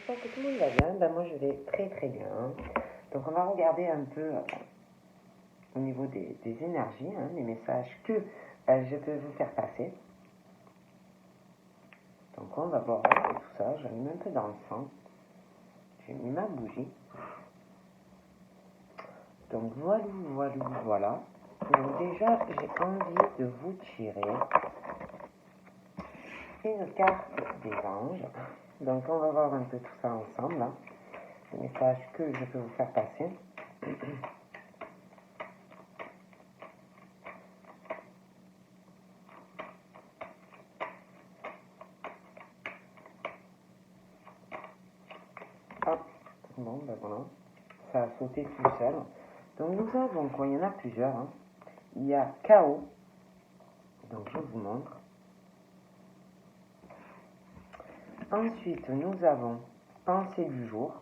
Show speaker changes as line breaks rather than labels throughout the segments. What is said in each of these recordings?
j'espère que tout le monde va bien. Ben, moi, je vais très très bien. Donc, on va regarder un peu au niveau des énergies, les messages que je peux vous faire passer. Donc, on va voir tout ça. J'allume un peu dans le sang. J'ai mis ma bougie. Donc, voilà. Donc, déjà, j'ai envie de vous tirer une carte des anges. Donc, on va voir un peu tout ça ensemble. Les messages que je peux vous faire passer. Hop, bon, ben voilà, ça a sauté tout seul. Donc nous avons, quoi, il y en a plusieurs. Il y a chaos, donc je vous montre. Ensuite, nous avons pensée du jour.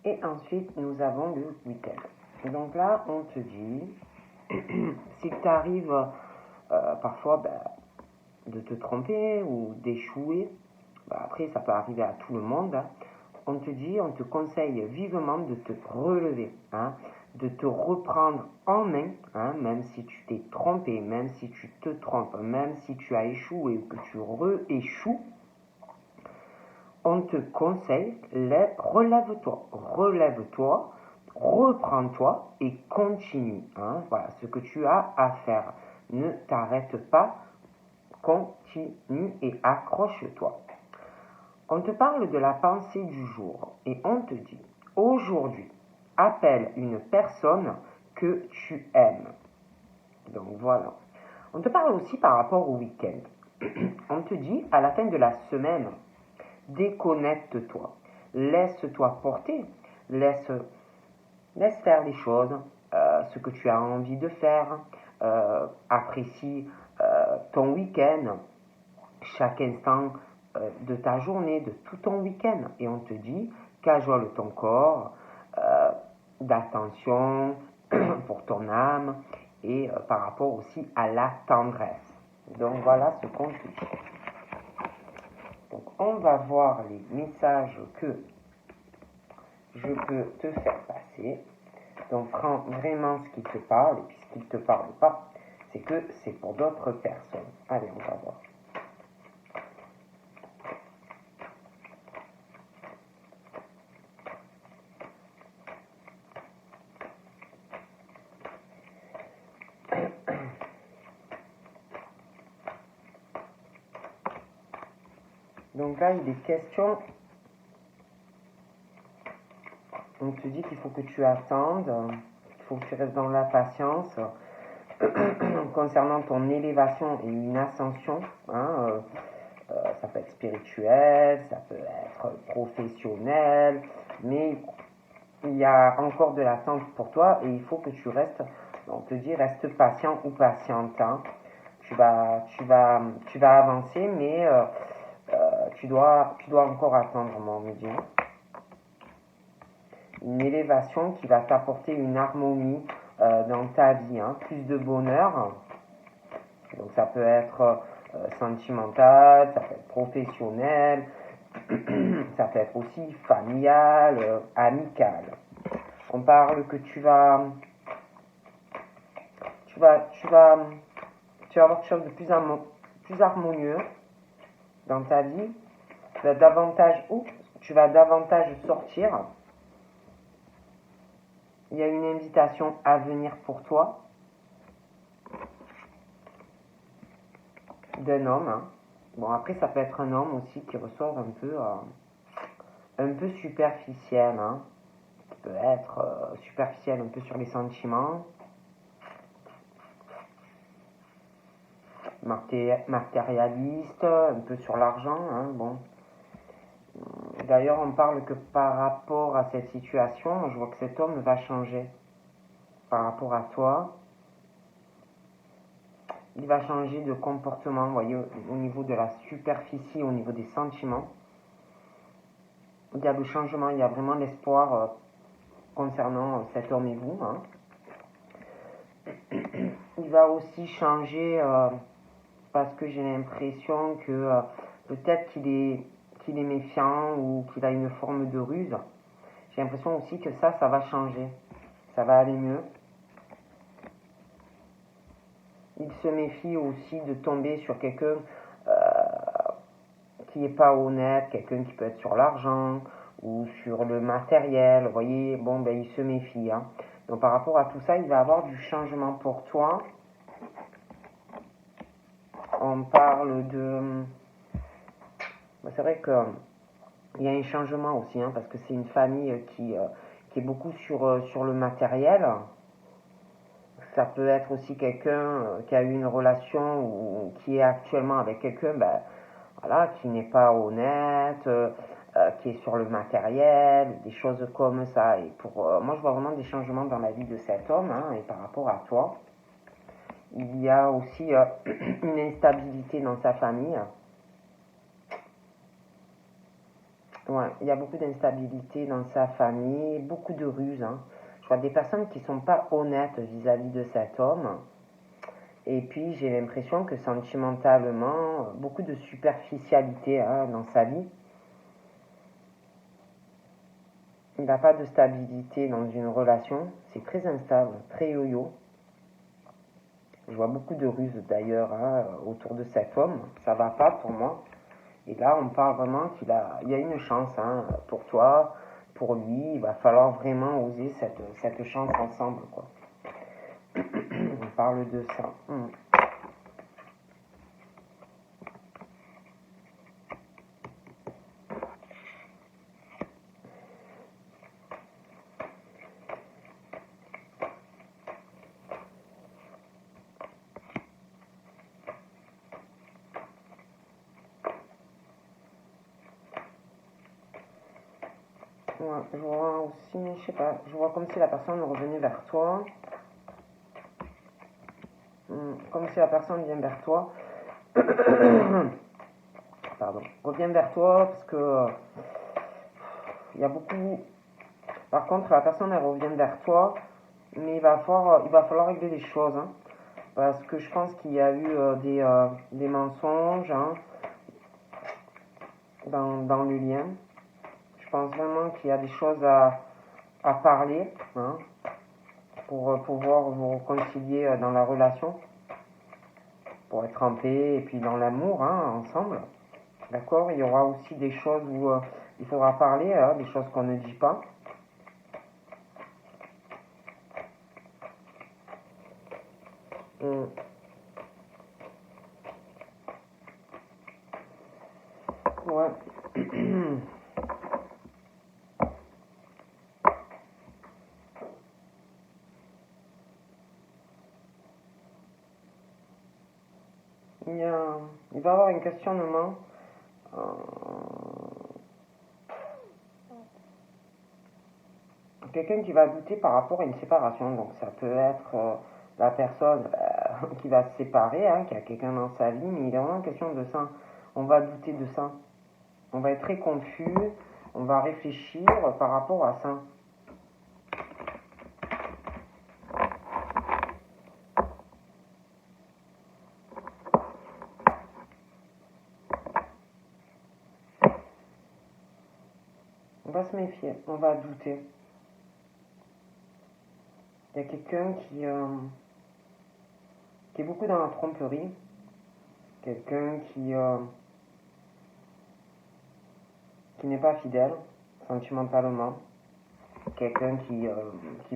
Et ensuite, nous avons le week-end. Donc là, on te dit, si tu arrives parfois de te tromper ou d'échouer, après ça peut arriver à tout le monde, on te conseille vivement de te relever, de te reprendre en main, même si tu t'es trompé, même si tu te trompes, même si tu as échoué ou que tu rééchoues, on te conseille, relève-toi, reprends-toi et continue. Voilà ce que tu as à faire. Ne t'arrête pas, continue et accroche-toi. On te parle de la pensée du jour et on te dit, aujourd'hui, appelle une personne que tu aimes. Donc voilà. On te parle aussi par rapport au week-end. On te dit, à la fin de la semaine, déconnecte-toi. Laisse-toi porter. Laisse faire les choses, ce que tu as envie de faire. Apprécie ton week-end, chaque instant de ta journée, de tout ton week-end. Et on te dit, cajole ton corps, d'attention pour ton âme et par rapport aussi à la tendresse. Donc voilà ce qu'on te dit. Donc on va voir les messages que je peux te faire passer. Donc prends vraiment ce qui te parle, et puis ce qui ne te parle pas, c'est que c'est pour d'autres personnes. Allez, on va voir. Donc là, il est question, on te dit qu'il faut que tu attendes, qu'il faut que tu restes dans la patience concernant ton élévation et une ascension. Ça peut être spirituel, ça peut être professionnel, mais il y a encore de l'attente pour toi et il faut que tu restes, on te dit reste patient ou patiente. Tu vas avancer, mais tu dois encore attendre, mon médium. Une élévation qui va t'apporter une harmonie dans ta vie, plus de bonheur. Donc ça peut être sentimental, ça peut être professionnel, ça peut être aussi familial, amical. On parle que tu vas avoir quelque chose de plus harmonieux dans ta vie. Tu vas davantage sortir. Il y a une invitation à venir pour toi d'un homme. Bon, après, ça peut être un homme aussi qui ressort un peu superficiel, qui peut être superficiel un peu sur les sentiments, matérialiste, un peu sur l'argent. Bon. D'ailleurs, on parle que par rapport à cette situation, je vois que cet homme va changer par rapport à toi. Il va changer de comportement, vous voyez, au niveau de la superficie, au niveau des sentiments. Il y a le changement, il y a vraiment l'espoir concernant cet homme et vous. Il va aussi changer parce que j'ai l'impression que Peut-être qu'il est méfiant ou qu'il a une forme de ruse. J'ai l'impression aussi que ça va changer. Ça va aller mieux. Il se méfie aussi de tomber sur quelqu'un qui n'est pas honnête, quelqu'un qui peut être sur l'argent ou sur le matériel. Vous voyez, bon, ben, il se méfie. Hein. Donc par rapport à tout ça, il va avoir du changement pour toi. On parle de... C'est vrai qu'il y a un changement aussi, hein, parce que c'est une famille qui est beaucoup sur le matériel. Ça peut être aussi quelqu'un qui a eu une relation ou qui est actuellement avec quelqu'un voilà, qui n'est pas honnête, qui est sur le matériel, des choses comme ça. Et moi, je vois vraiment des changements dans la vie de cet homme, hein, et par rapport à toi. Il y a aussi une instabilité dans sa famille. Ouais, il y a beaucoup d'instabilité dans sa famille, beaucoup de ruses. Hein. Je vois des personnes qui ne sont pas honnêtes vis-à-vis de cet homme. Et puis j'ai l'impression que sentimentalement, beaucoup de superficialité hein, dans sa vie. Il n'a pas de stabilité dans une relation. C'est très instable, très yo-yo. Je vois beaucoup de ruses d'ailleurs hein, autour de cet homme. Ça va pas pour moi. Et là, on parle vraiment il y a une chance hein, pour toi, pour lui. Il va falloir vraiment oser cette chance ensemble. Quoi. On parle de ça. Ouais, je vois aussi, je sais pas, je vois comme si la personne revenait vers toi. Comme si la personne vient vers toi. Pardon. Revient vers toi parce que il y a beaucoup. Par contre, la personne elle revient vers toi, mais il va falloir régler les choses. Hein, parce que je pense qu'il y a eu des mensonges hein, dans le lien. Je pense vraiment qu'il y a des choses à parler hein, pour pouvoir vous réconcilier dans la relation, pour être en paix et puis dans l'amour hein, ensemble. D'accord. Il y aura aussi des choses où il faudra parler, hein, des choses qu'on ne dit pas. Ouais. Il va y avoir un questionnement. Quelqu'un qui va douter par rapport à une séparation. Donc ça peut être la personne qui va se séparer, hein, qui a quelqu'un dans sa vie, mais il est vraiment question de ça. On va douter de ça. On va être très confus. On va réfléchir par rapport à ça. On va se méfier. On va douter. Il y a quelqu'un qui est beaucoup dans la tromperie. Quelqu'un qui n'est pas fidèle sentimentalement. Quelqu'un qui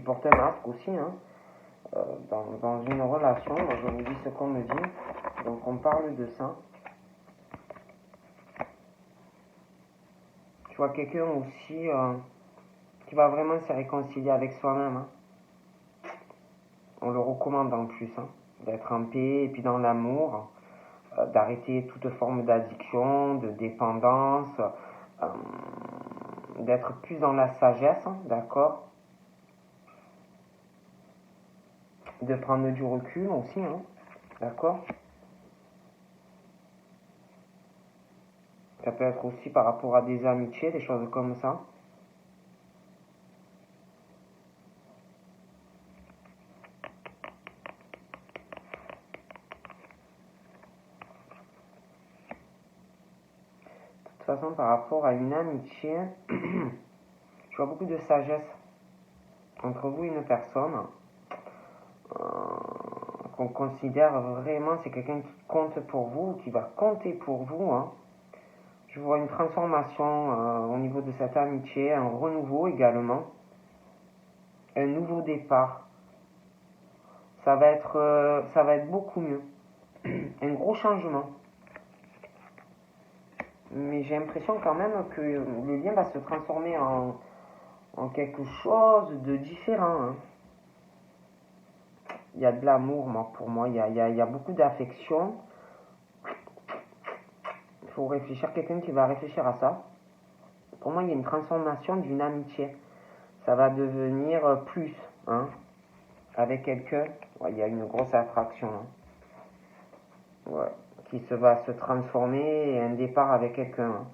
porte un masque aussi, hein, dans une relation. Moi, je vous dis ce qu'on me dit. Donc on parle de ça. Je vois quelqu'un aussi qui va vraiment se réconcilier avec soi-même. Hein. On le recommande en plus, hein, d'être en paix et puis dans l'amour, d'arrêter toute forme d'addiction, de dépendance, d'être plus dans la sagesse, hein, d'accord, de prendre du recul aussi, hein, d'accord. Ça peut être aussi par rapport à des amitiés, des choses comme ça. toute façon, par rapport à une amitié, je vois beaucoup de sagesse entre vous et une personne qu'on considère vraiment, c'est quelqu'un qui compte pour vous, qui va compter pour vous. Hein. Je vois une transformation au niveau de cette amitié, un renouveau également, un nouveau départ. Ça va être beaucoup mieux. Un gros changement. Mais j'ai l'impression quand même que le lien va se transformer en quelque chose de différent. Hein. Il y a de l'amour, pour moi. Il y a beaucoup d'affection. Il faut réfléchir, quelqu'un qui va réfléchir à ça. Pour moi, il y a une transformation d'une amitié. Ça va devenir plus. Hein. Avec quelqu'un, il y a une grosse attraction. Hein. Ouais. Qui va se transformer et un départ avec quelqu'un.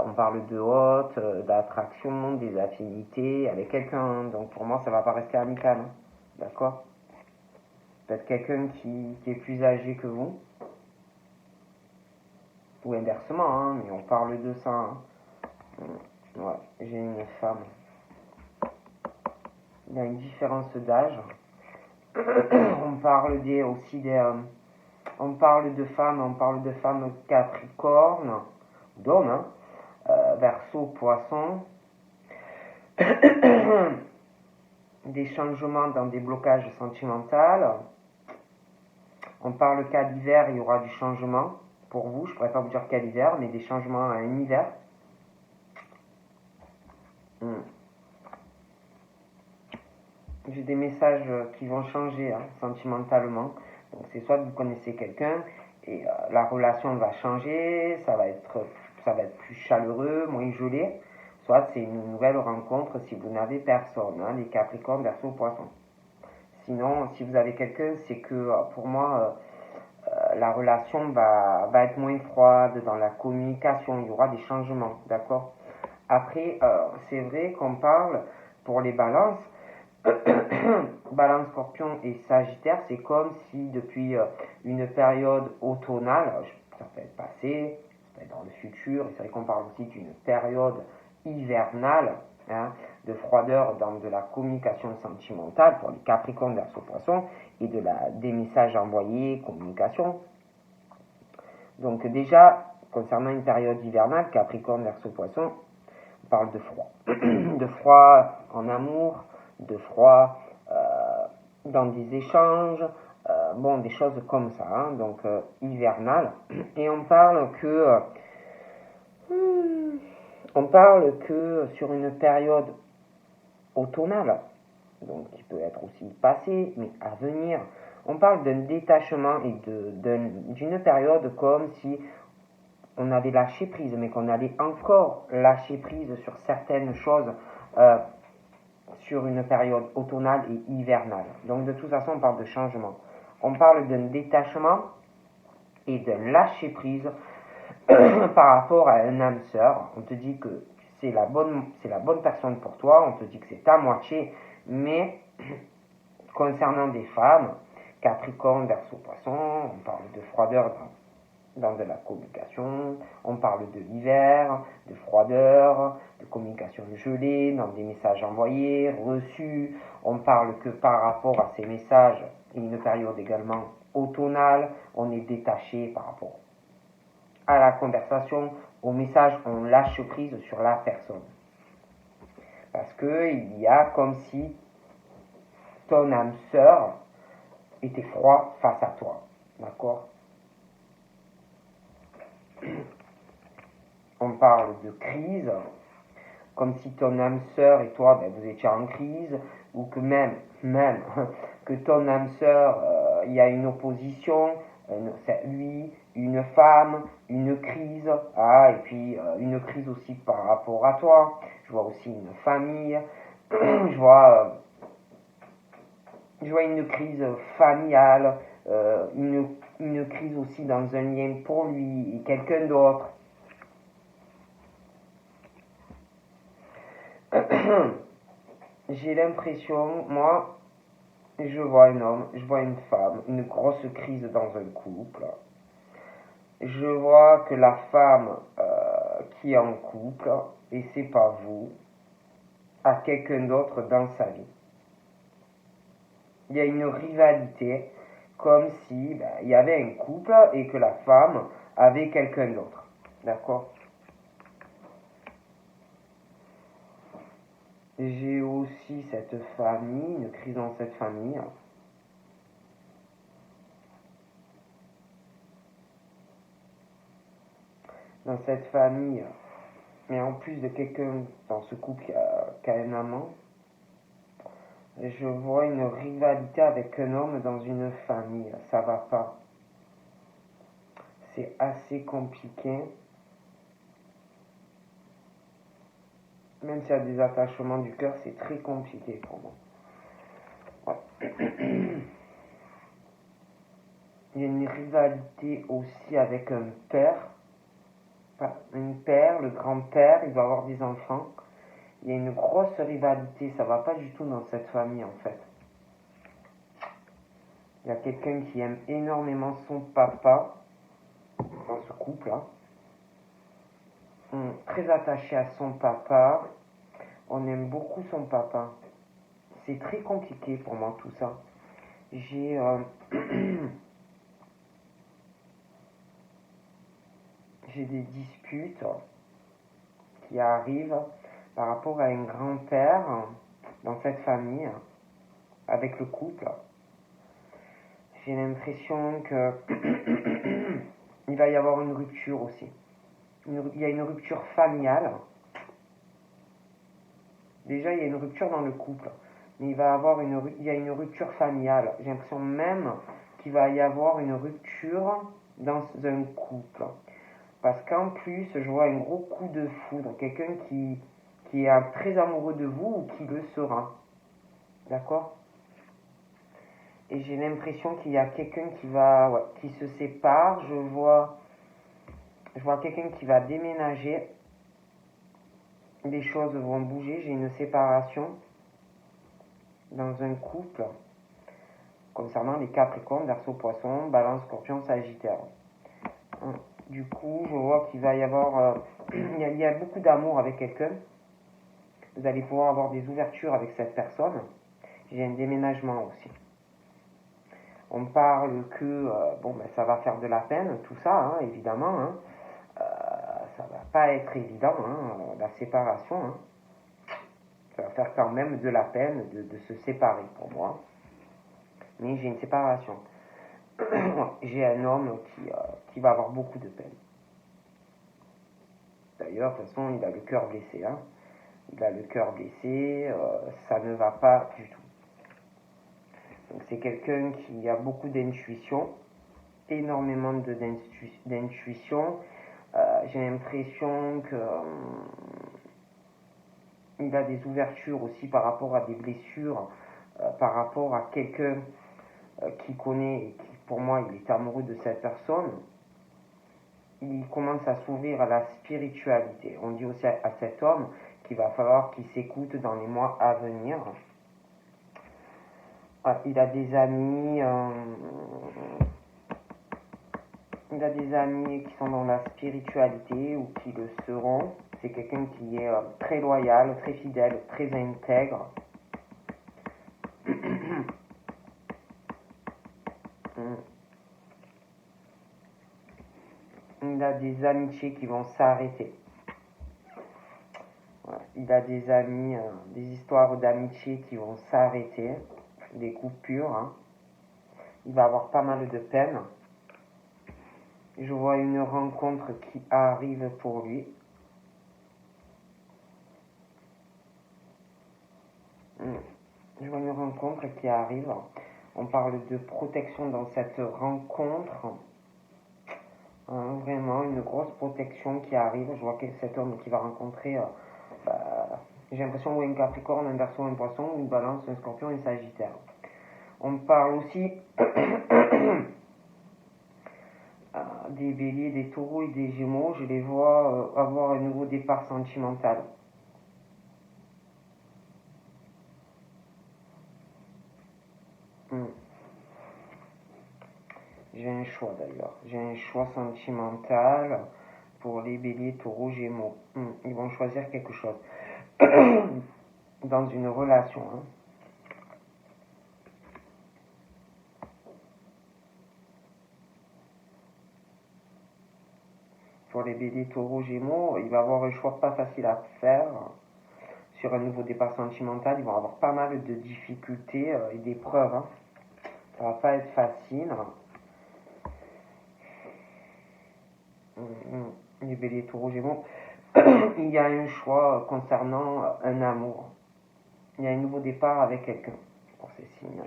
On parle de hôte, d'attraction, des affinités avec quelqu'un. Donc pour moi, ça va pas rester amical. Hein. D'accord? Peut-être quelqu'un qui est plus âgé que vous. Ou inversement, hein, mais on parle de ça. Hein. Ouais, j'ai une femme. Il y a une différence d'âge. On parle aussi on parle de femmes capricorne, d'hommes, hein, verseau, poisson, des changements dans des blocages sentimentaux. On parle qu'à l'hiver, il y aura du changement pour vous. Je ne pourrais pas vous dire qu'à l'hiver, mais des changements à un hiver. J'ai des messages qui vont changer hein, sentimentalement. Donc c'est soit vous connaissez quelqu'un et la relation va changer, ça va être plus chaleureux, moins gelé. Soit c'est une nouvelle rencontre si vous n'avez personne, hein, les Capricornes, Verseau, Poissons. Sinon, si vous avez quelqu'un, c'est que pour moi, la relation va être moins froide dans la communication, il y aura des changements, d'accord? Après, c'est vrai qu'on parle pour les balances, Balance, Scorpion et Sagittaire, c'est comme si depuis une période automnale, ça peut être passé, ça peut être dans le futur, et c'est vrai qu'on parle aussi d'une période hivernale, hein, de froideur dans de la communication sentimentale pour les Capricornes, Verseau, Poissons, et des messages envoyés, communication. Donc déjà, concernant une période hivernale, Capricorne, Verseau, Poissons, on parle de froid. De froid en amour, de froid dans des échanges, des choses comme ça, hein, donc hivernal. Et on parle que sur une période automnale, donc qui peut être aussi passée, mais à venir, on parle d'un détachement et d'une période comme si on avait lâché prise, mais qu'on allait encore lâcher prise sur certaines choses sur une période automnale et hivernale. Donc de toute façon, on parle de changement. On parle d'un détachement et d'un lâcher prise par rapport à un âme sœur. On te dit que c'est la bonne personne pour toi, on te dit que c'est ta moitié, mais concernant des femmes, Capricorne, Verseau, Poisson, on parle de froideur dans de la communication, on parle de l'hiver, de froideur, de communication gelée, dans des messages envoyés, reçus, on parle que par rapport à ces messages, et une période également automnale, on est détaché par rapport à la conversation, au message, on lâche prise sur la personne. Parce qu'il y a comme si ton âme sœur était froid face à toi, d'accord? On parle de crise, comme si ton âme sœur et toi, vous étiez en crise, ou que même que ton âme sœur, il y a une opposition, c'est lui, une femme, une crise, et puis une crise aussi par rapport à toi. Je vois aussi une famille, je vois une crise familiale, une crise aussi dans un lien pour lui et quelqu'un d'autre. J'ai l'impression, moi, je vois un homme, je vois une femme, une grosse crise dans un couple. Je vois que la femme qui est en couple, et c'est pas vous, à quelqu'un d'autre dans sa vie. Il y a une rivalité, comme si il y avait un couple et que la femme avait quelqu'un d'autre. D'accord? J'ai aussi cette famille, une crise dans cette famille. Dans cette famille, mais en plus de quelqu'un dans ce couple qui a un amant, je vois une rivalité avec un homme dans une famille. Ça va pas. C'est assez compliqué. Même s'il y a des attachements du cœur, c'est très compliqué pour moi. Ouais. Il y a une rivalité aussi avec un père. Un père, le grand-père, il va avoir des enfants. Il y a une grosse rivalité, ça va pas du tout dans cette famille en fait. Il y a quelqu'un qui aime énormément son papa dans ce couple-là. Très attaché à son papa. On aime beaucoup son papa. C'est très compliqué pour moi tout ça. J'ai j'ai des disputes qui arrivent par rapport à un grand-père dans cette famille avec le couple. J'ai l'impression que il va y avoir une rupture aussi. Il y a une rupture familiale. Déjà, il y a une rupture dans le couple, mais il y a une rupture familiale. J'ai l'impression même qu'il va y avoir une rupture dans un couple. Parce qu'en plus, je vois un gros coup de foudre, quelqu'un qui est très amoureux de vous ou qui le sera. D'accord? Et j'ai l'impression qu'il y a quelqu'un qui se sépare. Je vois quelqu'un qui va déménager. Les choses vont bouger. J'ai une séparation dans un couple concernant les Capricornes, Verseau, Poisson, Balance, Scorpion, Sagittaire. Du coup, je vois qu'il va y avoir... il y a beaucoup d'amour avec quelqu'un. Vous allez pouvoir avoir des ouvertures avec cette personne. J'ai un déménagement aussi. On parle que ça va faire de la peine, tout ça, évidemment. Ça va pas être évident, la séparation. Ça va faire quand même de la peine de se séparer pour moi. Mais j'ai une séparation. J'ai un homme qui va avoir beaucoup de peine. D'ailleurs, de toute façon, il a le cœur blessé. Il a le cœur blessé, ça ne va pas du tout. Donc c'est quelqu'un qui a beaucoup d'intuition, énormément d'intuition. J'ai l'impression que il a des ouvertures aussi par rapport à des blessures, par rapport à quelqu'un qui connaît et qui, pour moi, il est amoureux de cette personne. Il commence à s'ouvrir à la spiritualité. On dit aussi à cet homme qu'il va falloir qu'il s'écoute dans les mois à venir. Il a des amis qui sont dans la spiritualité ou qui le seront. C'est quelqu'un qui est très loyal, très fidèle, très intègre. Il a des amitiés qui vont s'arrêter. Il a des amis, des histoires d'amitié qui vont s'arrêter, des coupures. Il va avoir pas mal de peine. Je vois une rencontre qui arrive pour lui. Je vois une rencontre qui arrive. On parle de protection dans cette rencontre. Vraiment une grosse protection qui arrive. Je vois que cet homme qui va rencontrer, j'ai l'impression un Capricorne, un Verseau, un Poisson, une Balance, un Scorpion, un Sagittaire. On parle aussi des Béliers, des Taureaux et des Gémeaux. Je les vois avoir un nouveau départ sentimental. J'ai un choix d'ailleurs. J'ai un choix sentimental pour les les béliers, taureaux, gémeaux. Ils vont choisir quelque chose dans une relation. Pour les béliers, taureaux, gémeaux, il va avoir un choix pas facile à faire sur un nouveau départ sentimental. Ils vont avoir pas mal de difficultés et d'épreuves. Ça va pas être facile. Les béliers, taureaux, gémeaux. Il y a un choix concernant un amour. Il y a un nouveau départ avec quelqu'un pour ces signes.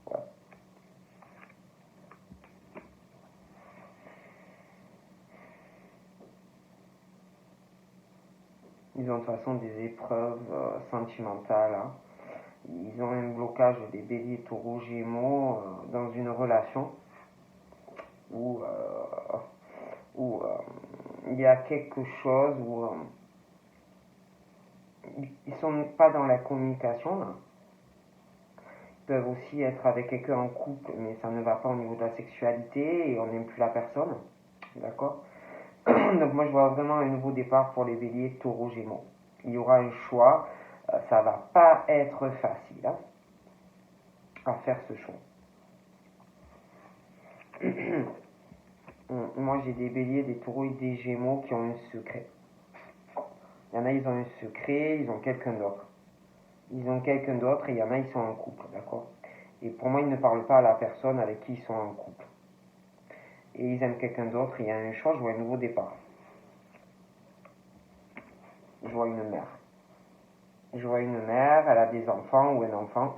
Ouais. Ils ont de toute façon des épreuves sentimentales. Ils ont un blocage des béliers, taureaux, gémeaux dans une relation où il y a quelque chose où ils sont pas dans la communication. Ils peuvent aussi être avec quelqu'un en couple, mais ça ne va pas au niveau de la sexualité et on n'aime plus la personne. D'accord? Donc moi je vois vraiment un nouveau départ pour les béliers, taureaux, gémeaux. Il y aura un choix. Ça va pas être facile à faire ce choix. Moi j'ai des béliers, des taureaux et des gémeaux qui ont un secret. Il y en a, ils ont un secret, ils ont quelqu'un d'autre. Ils ont quelqu'un d'autre et il y en a, ils sont en couple, d'accord? Et pour moi, ils ne parlent pas à la personne avec qui ils sont en couple. Et ils aiment quelqu'un d'autre et il y a un choix, je vois un nouveau départ. Je vois une mère. Je vois une mère, elle a des enfants ou un enfant.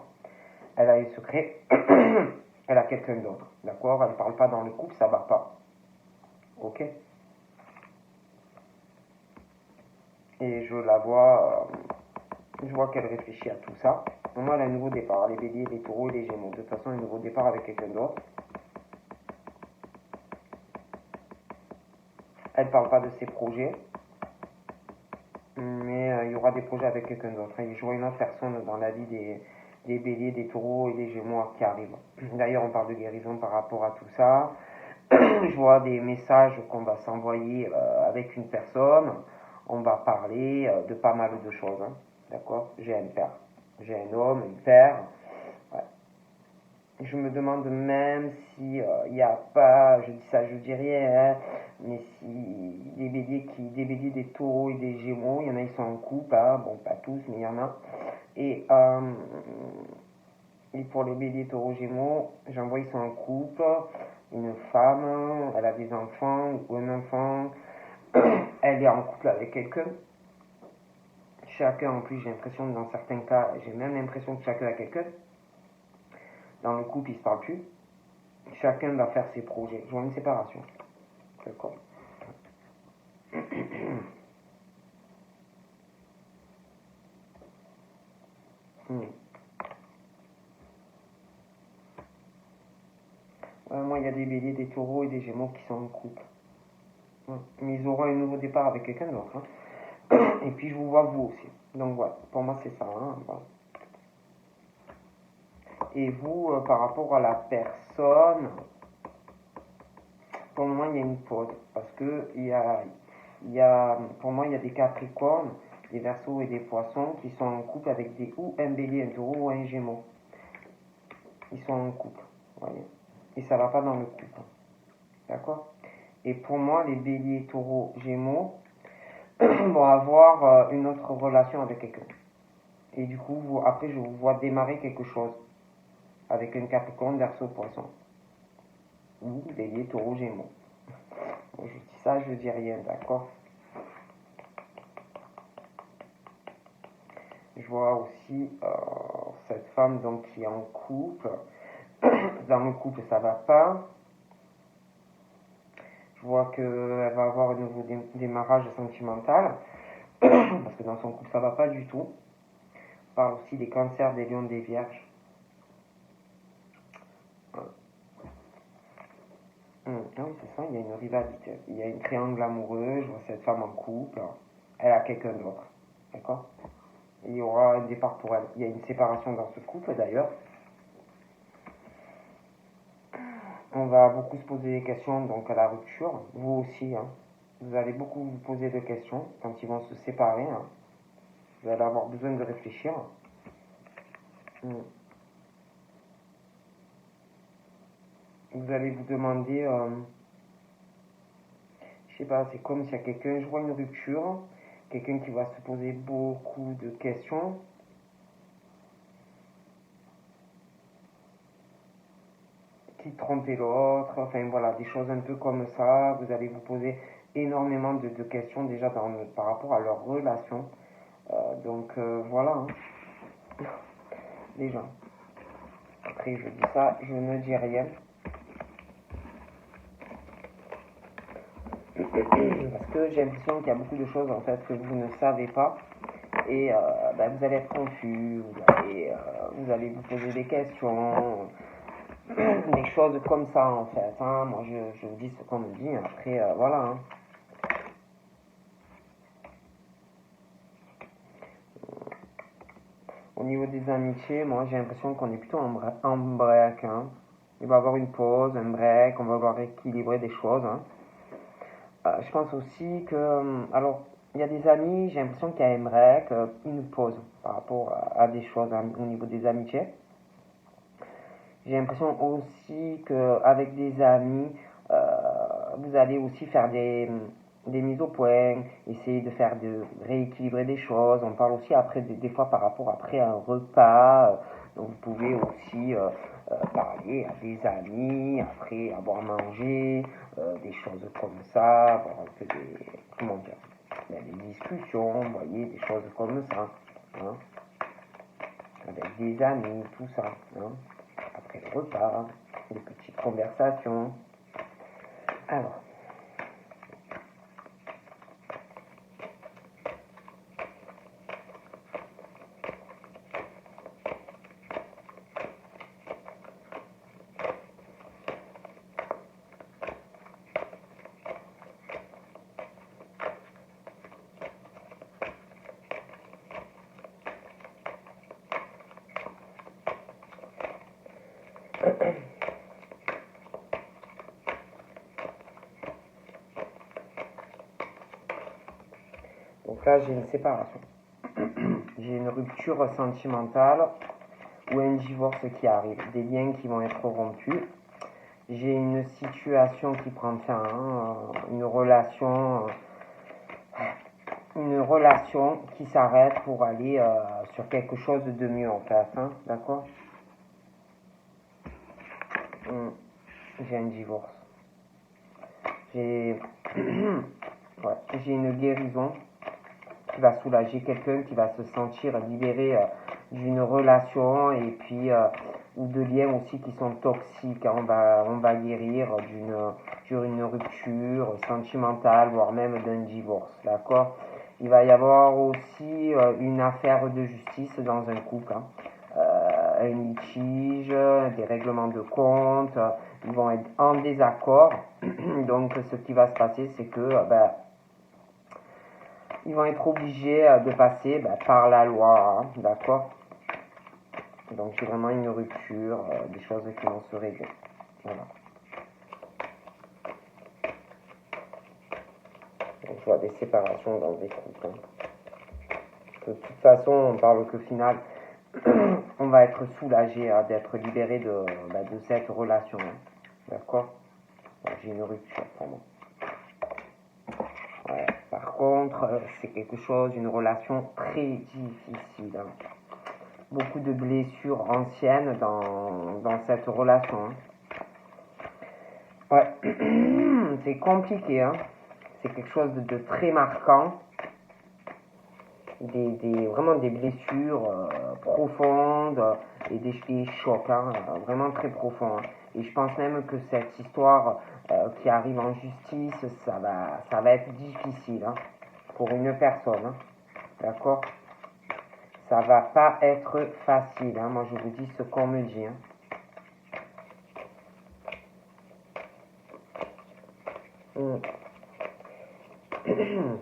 Elle a un secret. Elle a quelqu'un d'autre, d'accord? Elle ne parle pas dans le couple, ça va pas. Ok? Et je la vois, je vois qu'elle réfléchit à tout ça. Moi, elle a un nouveau départ. Les béliers, les taureaux et les gémeaux. De toute façon, un nouveau départ avec quelqu'un d'autre. Elle ne parle pas de ses projets. Mais il y aura des projets avec quelqu'un d'autre. Et je vois une autre personne dans la vie des béliers, des taureaux et des gémeaux qui arrivent. D'ailleurs, on parle de guérison par rapport à tout ça. Je vois des messages qu'on va s'envoyer avec une personne. On va parler de pas mal de choses. D'accord? J'ai un père. J'ai un homme, un père. Ouais. Je me demande même si il n'y a pas, je dis ça, je dis rien, mais si des béliers, des taureaux et des gémeaux, il y en a, ils sont en couple, bon, pas tous, mais il y en a. Et pour les béliers, taureaux, gémeaux, j'en vois, ils sont en couple. Une femme, elle a des enfants, ou un enfant, elle est en couple avec quelqu'un. Chacun, en plus, j'ai l'impression que dans certains cas, j'ai même l'impression que chacun a quelqu'un. Dans le couple, ils se parlent plus. Chacun va faire ses projets. Je vois une séparation. D'accord. Moi, il y a des béliers, des taureaux et des gémeaux qui sont en couple. Mais ils auront un nouveau départ avec quelqu'un d'autre. Et puis, je vous vois vous aussi. Donc, voilà. Pour moi, c'est ça. Voilà. Et vous, par rapport à la personne, pour moi, il y a une pause. Parce que pour moi, il y a des capricornes, des verseaux et des poissons qui sont en couple avec ou un bélier, un taureau ou un gémeau. Ils sont en couple. Voyez. Et ça va pas dans le couple. D'accord? Et pour moi, les béliers, taureaux, gémeaux vont avoir une autre relation avec quelqu'un. Et du coup, après, je vous vois démarrer quelque chose avec un capricorne, verseau, poisson. Ou bélier, taureau, gémeaux. Bon, je dis ça, je dis rien, d'accord? Je vois aussi cette femme donc, qui est en couple. Dans le couple, ça va pas. Je vois qu'elle va avoir un nouveau démarrage sentimental. Parce que dans son couple, ça va pas du tout. On parle aussi des cancers, des lions, des vierges. Ah oui, c'est ça, il y a une rivalité. Il y a une triangle amoureux, je vois cette femme en couple. Elle a quelqu'un d'autre. D'accord? Il y aura un départ pour elle. Il y a une séparation dans ce couple d'ailleurs. On va beaucoup se poser des questions donc à la rupture. Vous aussi, Vous allez beaucoup vous poser de questions quand ils vont se séparer. Hein. Vous allez avoir besoin de réfléchir. Vous allez vous demander, je sais pas, c'est comme s'il y a quelqu'un, je vois une rupture, quelqu'un qui va se poser beaucoup de questions. Qui tromper l'autre, enfin voilà, des choses un peu comme ça. Vous allez vous poser énormément de questions déjà par rapport à leur relation. Donc voilà, hein. Déjà. Après, je dis ça, je ne dis rien. Parce que j'ai l'impression qu'il y a beaucoup de choses en fait que vous ne savez pas. Et vous allez être confus, vous allez vous poser des questions, des choses comme ça en fait. Hein. Moi je vous dis ce qu'on me dit, après voilà. Hein. Au niveau des amitiés, moi j'ai l'impression qu'on est plutôt en break. Hein. Il va y avoir une pause, un break, on va voir équilibrer des choses. Hein. Je pense aussi que, alors, il y a des amis, j'ai l'impression qu'il y a un break, une pause par rapport à des choses hein, au niveau des amitiés. J'ai l'impression aussi qu'avec des amis, vous allez aussi faire des mises au point, essayer de rééquilibrer des choses. On parle aussi après des fois par rapport après un repas. Donc vous pouvez aussi parler à des amis, après avoir mangé, des choses comme ça, avoir un peu comment dire, des discussions, vous voyez, des choses comme ça. Hein, avec des amis, tout ça. Hein, après le repas, des petites conversations. Alors. Donc là, j'ai une séparation. J'ai une rupture sentimentale ou un divorce qui arrive. Des liens qui vont être rompus. J'ai une situation qui prend fin. Hein, une relation qui s'arrête pour aller sur quelque chose de mieux en fait. Hein, d'accord. J'ai un divorce. J'ai une guérison qui va soulager quelqu'un, qui va se sentir libéré d'une relation et puis ou de liens aussi qui sont toxiques. Hein. On va guérir d'une rupture sentimentale, voire même d'un divorce, d'accord. Il va y avoir aussi une affaire de justice dans un couple, hein. Un litige, des règlements de compte, ils vont être en désaccord. Donc ce qui va se passer, c'est que ils vont être obligés de passer par la loi, hein, d'accord. Donc c'est vraiment une rupture, des choses qui vont se régler. Voilà. Donc je vois des séparations dans des couples. Hein. De toute façon, on parle qu'au final, on va être soulagé hein, d'être libéré de cette relation. Hein. D'accord. J'ai une rupture pour moi. Ouais. Par contre, c'est quelque chose, une relation très difficile. Hein. Beaucoup de blessures anciennes dans cette relation. Hein. Ouais, c'est compliqué. Hein. C'est quelque chose de très marquant. Vraiment des blessures profondes et des chocs, hein, vraiment très profonds. Hein. Et je pense même que cette histoire qui arrive en justice, ça va être difficile hein, pour une personne. Hein. D'accord. Ça va pas être facile. Hein. Moi, je vous dis ce qu'on me dit. Hein.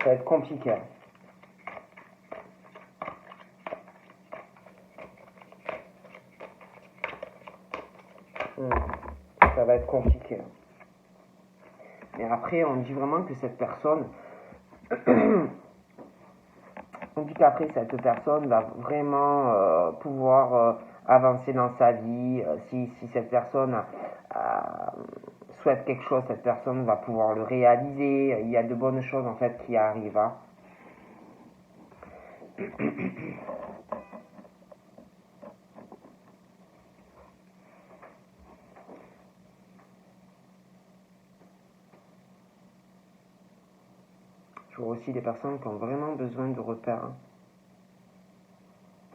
Ça va être compliqué. Ça va être compliqué. Et après, on dit vraiment que cette personne, on dit qu'après, cette personne va vraiment pouvoir avancer dans sa vie. Si cette personne souhaite quelque chose, cette personne va pouvoir le réaliser. Il y a de bonnes choses en fait qui arrivent. Hein. Je vois aussi des personnes qui ont vraiment besoin de repères. Hein.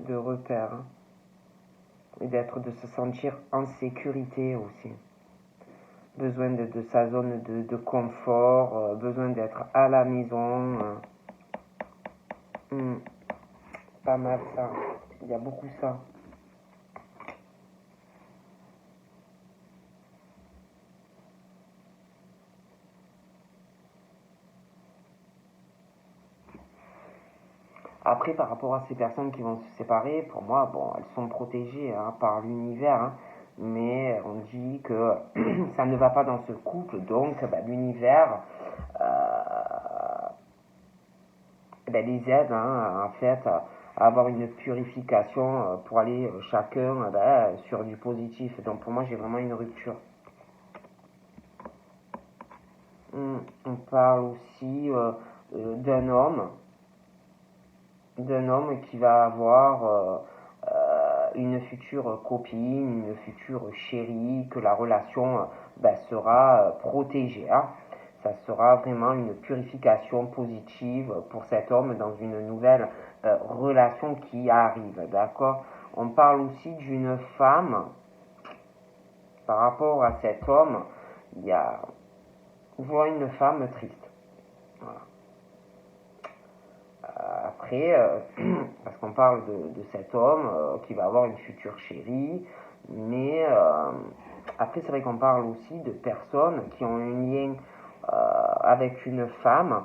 De repères. Hein. Et de se sentir en sécurité aussi. Besoin de sa zone de confort, besoin d'être à la maison. Pas mal ça. Il y a beaucoup ça. Après, par rapport à ces personnes qui vont se séparer, pour moi, bon, elles sont protégées hein, par l'univers, hein, mais on dit que ça ne va pas dans ce couple, donc l'univers les aide hein, en fait à avoir une purification pour aller chacun sur du positif. Donc pour moi, j'ai vraiment une rupture. On parle aussi d'un homme qui va avoir une future copine, une future chérie, que la relation sera protégée. Hein. Ça sera vraiment une purification positive pour cet homme dans une nouvelle relation qui arrive. D'accord. On parle aussi d'une femme. Par rapport à cet homme, on voit une femme triste. Voilà. Après, parce qu'on parle de cet homme qui va avoir une future chérie, mais après c'est vrai qu'on parle aussi de personnes qui ont un lien avec une femme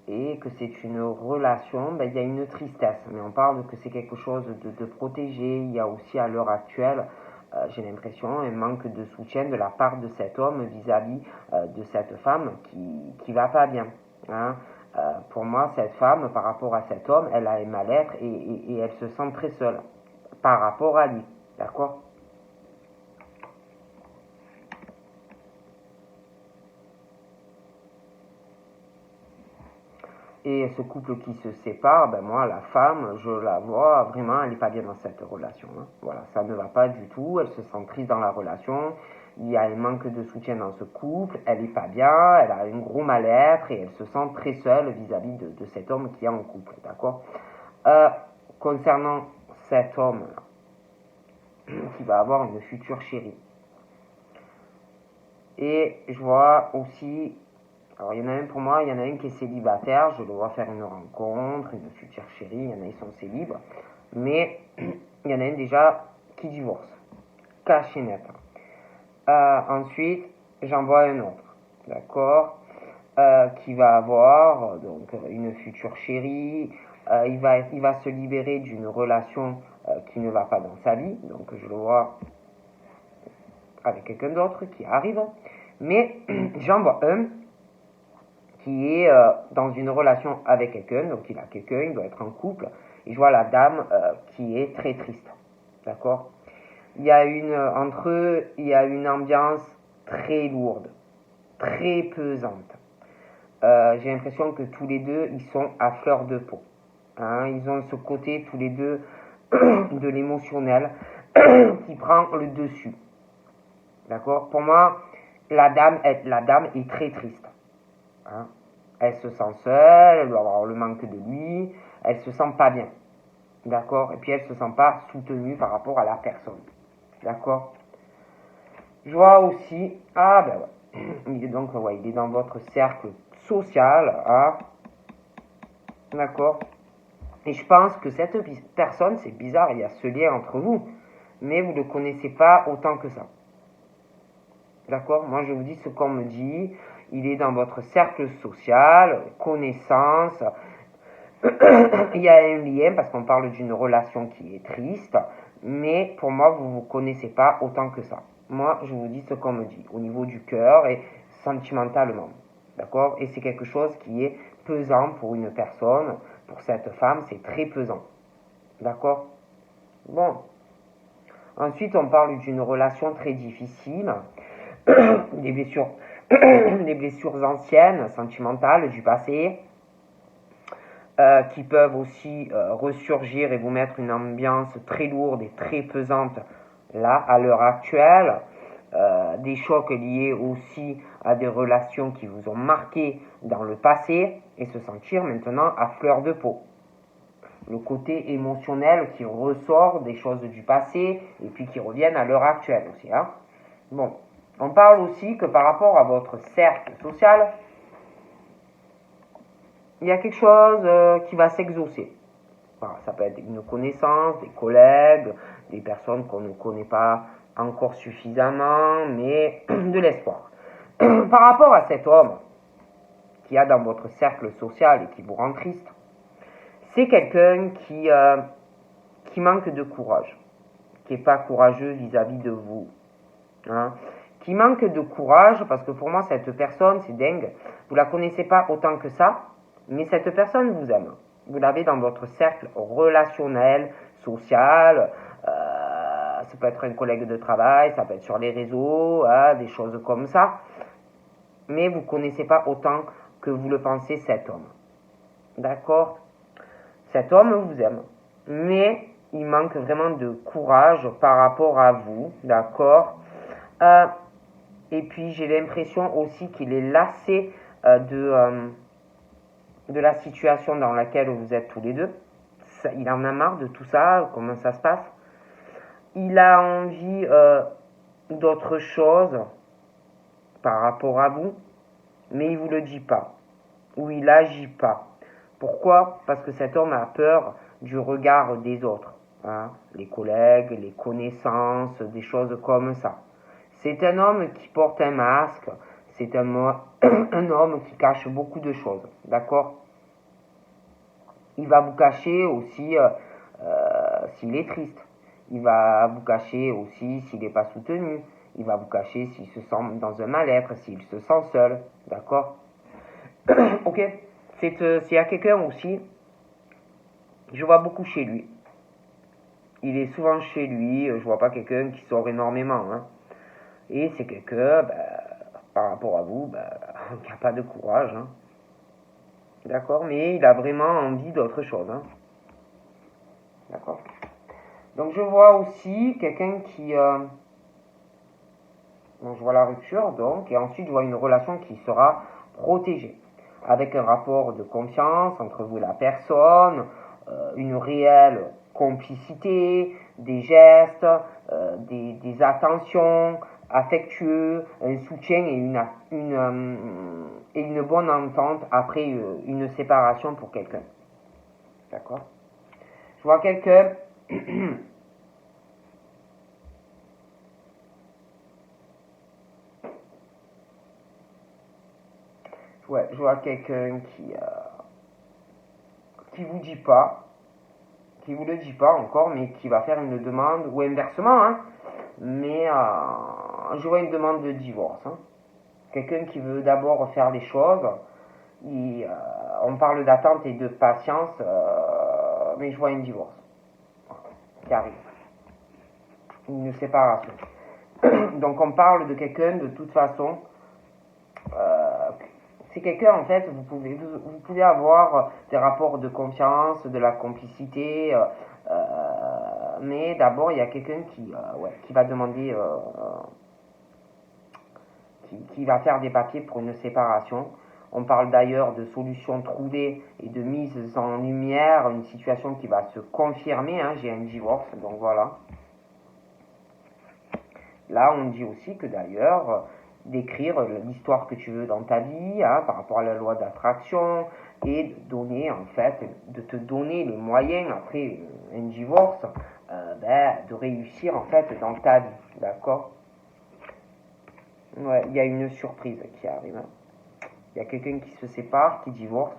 et que c'est une relation, il y a une tristesse, mais on parle que c'est quelque chose de protégé. Il y a aussi à l'heure actuelle, j'ai l'impression, un manque de soutien de la part de cet homme vis-à-vis de cette femme qui va pas bien. Hein. Pour moi, cette femme, par rapport à cet homme, elle a un mal-être et elle se sent très seule par rapport à lui. D'accord. Et ce couple qui se sépare, moi, la femme, je la vois vraiment, elle n'est pas bien dans cette relation. Hein. Voilà, ça ne va pas du tout, elle se sent triste dans la relation, il y a un manque de soutien dans ce couple, elle n'est pas bien, elle a un gros mal-être et elle se sent très seule vis-à-vis de cet homme qui est en couple, d'accord. Concernant cet homme qui va avoir une future chérie, et je vois aussi, alors il y en a un pour moi, il y en a un qui est célibataire, je le vois faire une rencontre, une future chérie, il y en a ils sont célibes, mais il y en a un déjà qui divorce, caché net. Ensuite, j'en vois un autre, d'accord, qui va avoir donc une future chérie, il va se libérer d'une relation qui ne va pas dans sa vie, donc je le vois avec quelqu'un d'autre qui arrive, mais j'en vois un qui est dans une relation avec quelqu'un, donc il a quelqu'un, il doit être en couple, et je vois la dame qui est très triste, d'accord. Entre eux, il y a une ambiance très lourde, très pesante. J'ai l'impression que tous les deux, ils sont à fleur de peau. Hein, ils ont ce côté tous les deux de l'émotionnel qui prend le dessus. D'accord. Pour moi, la dame est très triste. Hein. Elle se sent seule, elle doit avoir le manque de lui, elle se sent pas bien. D'accord. Et puis elle se sent pas soutenue par rapport à la personne. D'accord. Je vois aussi, il est donc, il est dans votre cercle social, hein. D'accord. Et je pense que cette personne, c'est bizarre, il y a ce lien entre vous, mais vous ne le connaissez pas autant que ça. D'accord. Moi, je vous dis ce qu'on me dit. Il est dans votre cercle social, connaissance. Il y a un lien parce qu'on parle d'une relation qui est triste, mais pour moi, vous ne vous connaissez pas autant que ça. Moi, je vous dis ce qu'on me dit au niveau du cœur et sentimentalement. D'accord? Et c'est quelque chose qui est pesant pour une personne, pour cette femme, c'est très pesant. D'accord? Bon. Ensuite, on parle d'une relation très difficile, des blessures, des blessures anciennes, sentimentales du passé, qui peuvent aussi ressurgir et vous mettre une ambiance très lourde et très pesante là, à l'heure actuelle. Des chocs liés aussi à des relations qui vous ont marqué dans le passé et se sentir maintenant à fleur de peau. Le côté émotionnel qui ressort des choses du passé et puis qui reviennent à l'heure actuelle aussi. Hein. Bon, on parle aussi que par rapport à votre cercle social, il y a quelque chose qui va s'exaucer. Voilà, ça peut être une connaissance, des collègues, des personnes qu'on ne connaît pas encore suffisamment, mais de l'espoir. Par rapport à cet homme qui a dans votre cercle social et qui vous rend triste, c'est quelqu'un qui manque de courage, qui n'est pas courageux vis-à-vis de vous. Hein, qui manque de courage, parce que pour moi, cette personne, c'est dingue, vous la connaissez pas autant que ça, mais cette personne vous aime. Vous l'avez dans votre cercle relationnel, social, ça peut être un collègue de travail, ça peut être sur les réseaux, des choses comme ça, mais vous ne connaissez pas autant que vous le pensez cet homme. D'accord? Cet homme vous aime, mais il manque vraiment de courage par rapport à vous, d'accord? Et puis j'ai l'impression aussi qu'il est lassé de la situation dans laquelle vous êtes tous les deux. Il en a marre de tout ça, comment ça se passe. Il a envie d'autre chose par rapport à vous, mais il ne vous le dit pas, ou il n'agit pas. Pourquoi? Parce que cet homme a peur du regard des autres, hein, les collègues, les connaissances, des choses comme ça. C'est un homme qui porte un masque, c'est un homme qui cache beaucoup de choses, d'accord? Il va vous cacher aussi s'il est triste, il va vous cacher aussi s'il n'est pas soutenu, il va vous cacher s'il se sent dans un mal-être, s'il se sent seul, d'accord? Ok, s'il y a quelqu'un aussi, je vois beaucoup chez lui. Il est souvent chez lui, je vois pas quelqu'un qui sort énormément, hein. Et c'est quelqu'un, par rapport à vous, qui n'a pas de courage, hein. D'accord? Mais il a vraiment envie d'autre chose, hein. D'accord? Donc je vois aussi quelqu'un qui... donc je vois la rupture, donc, et ensuite je vois une relation qui sera protégée, avec un rapport de confiance entre vous et la personne, une réelle complicité, des gestes, des attentions affectueux, un soutien et une bonne entente après une séparation pour quelqu'un. D'accord? Je vois quelqu'un ouais, je vois quelqu'un qui vous dit pas, qui vous le dit pas encore, mais qui va faire une demande, ou inversement, hein, mais je vois une demande de divorce. Hein. Quelqu'un qui veut d'abord faire les choses, on parle d'attente et de patience, mais je vois une divorce qui arrive, une séparation. Donc on parle de quelqu'un de toute façon, c'est quelqu'un en fait, vous pouvez avoir des rapports de confiance, de la complicité, mais d'abord il y a quelqu'un qui va demander, qui va faire des papiers pour une séparation. On parle d'ailleurs de solutions trouvées et de mise en lumière, une situation qui va se confirmer, hein, j'ai un divorce, donc voilà. Là, on dit aussi que d'ailleurs, d'écrire l'histoire que tu veux dans ta vie, hein, par rapport à la loi d'attraction, et de donner, en fait, de te donner les moyens, après un divorce, de réussir, en fait, dans ta vie, d'accord? Ouais, il y a une surprise qui arrive. Hein. Il y a quelqu'un qui se sépare, qui divorce.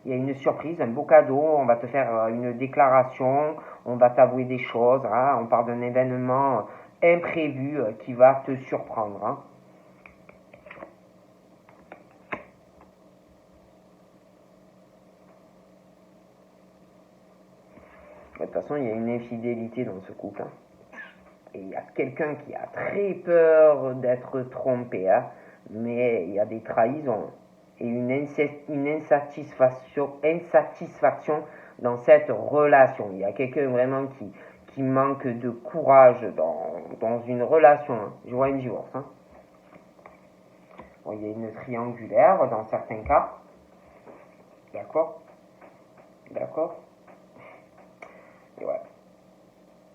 Il y a une surprise, un beau cadeau, on va te faire une déclaration, on va t'avouer des choses, hein, on parle d'un événement imprévu qui va te surprendre. Hein. De toute façon, il y a une infidélité dans ce couple. Hein. Et il y a quelqu'un qui a très peur d'être trompé. Hein. Mais il y a des trahisons et une insatisfaction dans cette relation. Il y a quelqu'un vraiment qui manque de courage dans une relation. Hein. Je vois une divorce. Hein. Bon, il y a une triangulaire dans certains cas. D'accord. Et ouais.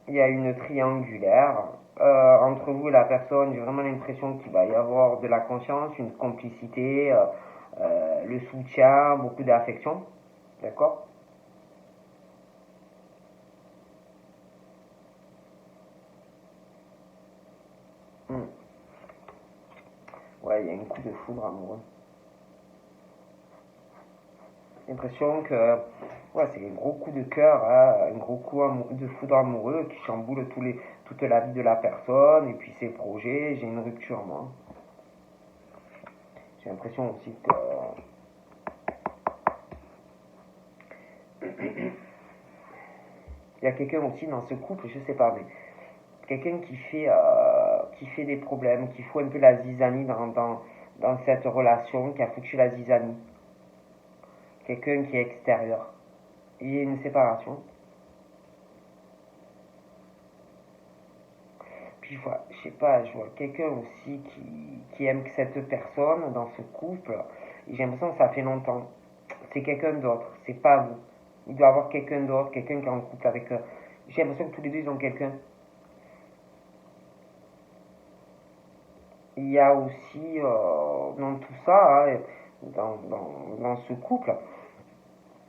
Il y a une triangulaire. Entre vous et la personne, j'ai vraiment l'impression qu'il va y avoir de la confiance, une complicité, le soutien, beaucoup d'affection. D'accord. Ouais, il y a un coup de foudre amoureux. J'ai l'impression que ouais, c'est un gros coup de cœur, hein, un gros coup de foudre amoureux qui chamboule toute la vie de la personne et puis ses projets. J'ai une rupture, moi. J'ai l'impression aussi que il y a quelqu'un aussi dans ce couple, je sais pas, mais quelqu'un qui fait des problèmes, qui fout un peu la zizanie dans cette relation, qui a foutu la zizanie. Quelqu'un qui est extérieur. Il y a une séparation. Puis je sais pas, je vois quelqu'un aussi qui aime cette personne dans ce couple. Et j'ai l'impression que ça fait longtemps. C'est quelqu'un d'autre, c'est pas vous. Il doit y avoir quelqu'un d'autre, quelqu'un qui est en couple avec eux. J'ai l'impression que tous les deux ils ont quelqu'un. Il y a aussi dans tout ça, hein, dans ce couple,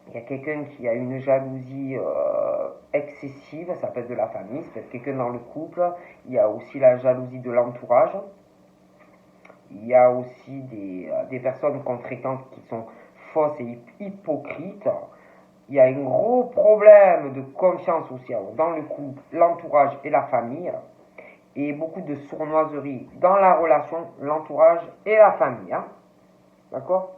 il y a quelqu'un qui a une jalousie excessive, ça peut être de la famille, ça peut être quelqu'un dans le couple. Il y a aussi la jalousie de l'entourage. Il y a aussi des personnes qu'on fréquente qui sont fausses et hypocrites. Il y a un gros problème de confiance aussi dans le couple, l'entourage et la famille. Et beaucoup de sournoiserie dans la relation, l'entourage et la famille. Hein. D'accord.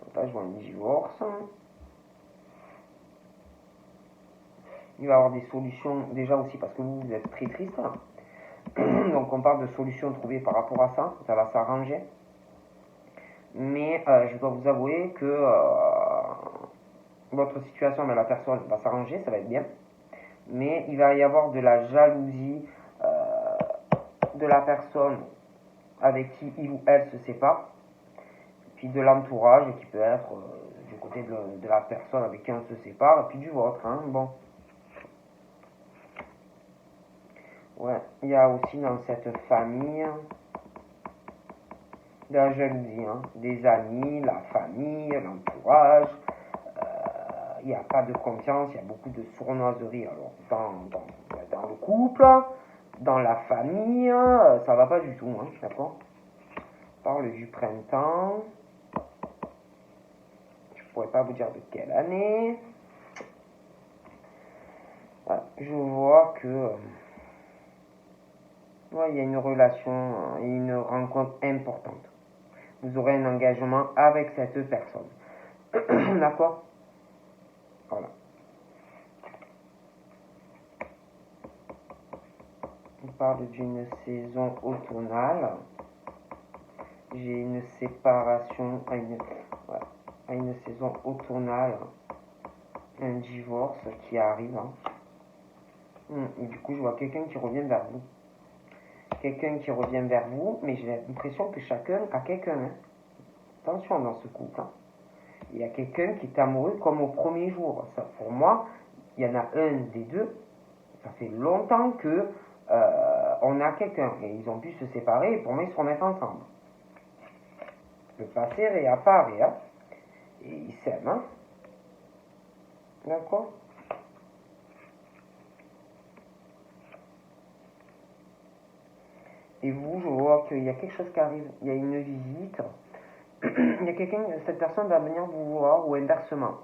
Donc là, je vois un divorce. Il va y avoir des solutions déjà aussi parce que vous êtes très triste. Hein. Donc on parle de solutions trouvées par rapport à ça. Ça va s'arranger. Mais je dois vous avouer que votre situation avec la personne va s'arranger, ça va être bien. Mais il va y avoir de la jalousie de la personne avec qui il ou elle se sépare, puis de l'entourage qui peut être du côté de la personne avec qui on se sépare, et puis du vôtre. Hein, bon. Ouais, il y a aussi dans cette famille de la jalousie, hein, des amis, la famille, l'entourage. Il n'y a pas de confiance, il y a beaucoup de sournoiserie. Alors, dans le couple, dans la famille, ça va pas du tout, hein, d'accord. On parle du printemps. Je pourrais pas vous dire de quelle année. Voilà, je vois que ouais, il y a une relation et une rencontre importante. Vous aurez un engagement avec cette personne. D'accord. Voilà. On parle d'une saison automnale. J'ai une séparation à une saison automnale, un divorce qui arrive. Hein. Et du coup, je vois quelqu'un qui revient vers vous. Quelqu'un qui revient vers vous, mais j'ai l'impression que chacun a quelqu'un. Hein. Attention dans ce couple. Hein. Il y a quelqu'un qui est amoureux comme au premier jour. Ça, pour moi, il y en a un des deux. Ça fait longtemps que on a quelqu'un et ils ont pu se séparer et pour moi ils se remettent ensemble. Le passé réapparaît hein, et ils s'aiment. Hein. D'accord. Et vous, je vois qu'il y a quelque chose qui arrive. Il y a une visite. Il y a quelqu'un, cette personne va venir vous voir ou inversement.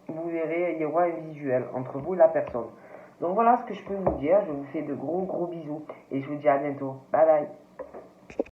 Vous verrez, il y aura un visuel entre vous et la personne. Donc voilà ce que je peux vous dire. Je vous fais de gros bisous et je vous dis à bientôt. Bye bye.